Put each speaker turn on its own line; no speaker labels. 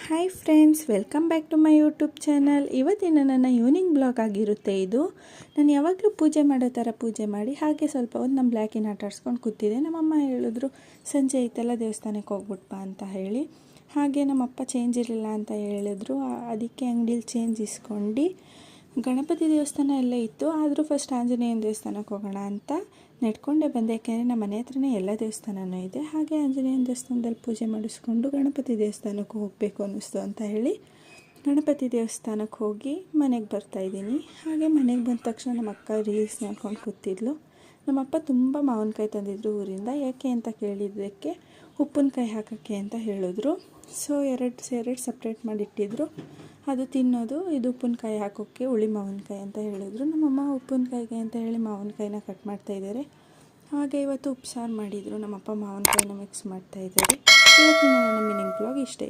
Hi friends, welcome back to my YouTube channel. ಇವತ್ತಿನ ನನ್ನ evening blog ಆಗಿರುತ್ತೆ ಇದು. ನಾನು ಯಾವಾಗಲೂ ಪೂಜೆ ಮಾಡೋ ಥರ ಪೂಜೆ ಮಾಡಿ ಹಾಗೆ ಸ್ವಲ್ಪ ಒಂದು ನಮ್ಮ ಬ್ಲ್ಯಾಕಿನ ಆಟ ಆಡಿಸ್ಕೊಂಡು ಕೂತಿದ್ದೆ. ನಮ್ಮಮ್ಮ ಹೇಳಿದ್ರು ಸಂಜೆ ಐತೆಲ್ಲ ದೇವಸ್ಥಾನಕ್ಕೆ ಹೋಗ್ಬಿಟ್ಬಾ ಅಂತ ಹೇಳಿ. ಹಾಗೆ ನಮ್ಮಪ್ಪ ಚೇಂಜ್ ಇರಲಿಲ್ಲ ಅಂತ ಹೇಳಿದ್ರು. ಅದಕ್ಕೆ ಅಂಗಡೀಲಿ ಚೇಂಜ್ ಇಸ್ಕೊಂಡು ಗಣಪತಿ ದೇವಸ್ಥಾನ ಎಲ್ಲ ಇತ್ತು. ಆದರೂ ಫಸ್ಟ್ ಆಂಜನೇಯನ ದೇವಸ್ಥಾನಕ್ಕೆ ಹೋಗೋಣ ಅಂತ ನೆಡ್ಕೊಂಡೇ ಬಂದೆ. ಯಾಕೆಂದರೆ ನಮ್ಮ ಮನೆ ಹತ್ರನೇ ಎಲ್ಲ ದೇವಸ್ಥಾನವೂ ಇದೆ. ಹಾಗೆ ಆಂಜನೇಯನ ದೇವಸ್ಥಾನದಲ್ಲಿ ಪೂಜೆ ಮಾಡಿಸ್ಕೊಂಡು ಗಣಪತಿ ದೇವಸ್ಥಾನಕ್ಕೆ ಹೋಗಬೇಕು ಅನ್ನಿಸ್ತು ಅಂತ ಹೇಳಿ ಗಣಪತಿ ದೇವಸ್ಥಾನಕ್ಕೆ ಹೋಗಿ ಮನೆಗೆ ಬರ್ತಾಯಿದ್ದೀನಿ. ಹಾಗೆ ಮನೆಗೆ ಬಂದ ತಕ್ಷಣ ನಮ್ಮ ಅಕ್ಕ ರೀಲ್ಸ್ ನೋಡ್ಕೊಂಡು ಕೂತಿದ್ಲು. ನಮ್ಮಪ್ಪ ತುಂಬ ಮಾವಿನಕಾಯಿ ತಂದಿದ್ರು ಊರಿಂದ. ಯಾಕೆ ಅಂತ ಕೇಳಿದ್ದಕ್ಕೆ ಉಪ್ಪಿನಕಾಯಿ ಹಾಕೋಕ್ಕೆ ಅಂತ ಹೇಳಿದ್ರು. ಸೊ ಎರಡು ಸಪ್ರೇಟ್ ಮಾಡಿಟ್ಟಿದ್ರು. ಅದು ತಿನ್ನೋದು, ಇದು ಉಪ್ಪಿನಕಾಯಿ ಹಾಕೋಕ್ಕೆ ಹುಳಿ ಮಾವಿನಕಾಯಿ ಅಂತ ಹೇಳಿದ್ರು. ನಮ್ಮಮ್ಮ ಉಪ್ಪಿನಕಾಯಿಗೆ ಅಂತ ಹೇಳಿ ಮಾವಿನಕಾಯಿನ ಕಟ್ ಮಾಡ್ತಾಯಿದ್ದಾರೆ. ಹಾಗೆ ಇವತ್ತು ಉಪ್ಸಾರು ಮಾಡಿದರು. ನಮ್ಮಪ್ಪ ಮಾವಿನಕಾಯಿನ ಮಿಕ್ಸ್ ಮಾಡ್ತಾಯಿದ್ದಾರೆ. ಇವತ್ತಿನ ನನ್ನ ಮಿನಿ ಬ್ಲಾಗ್ ಇಷ್ಟ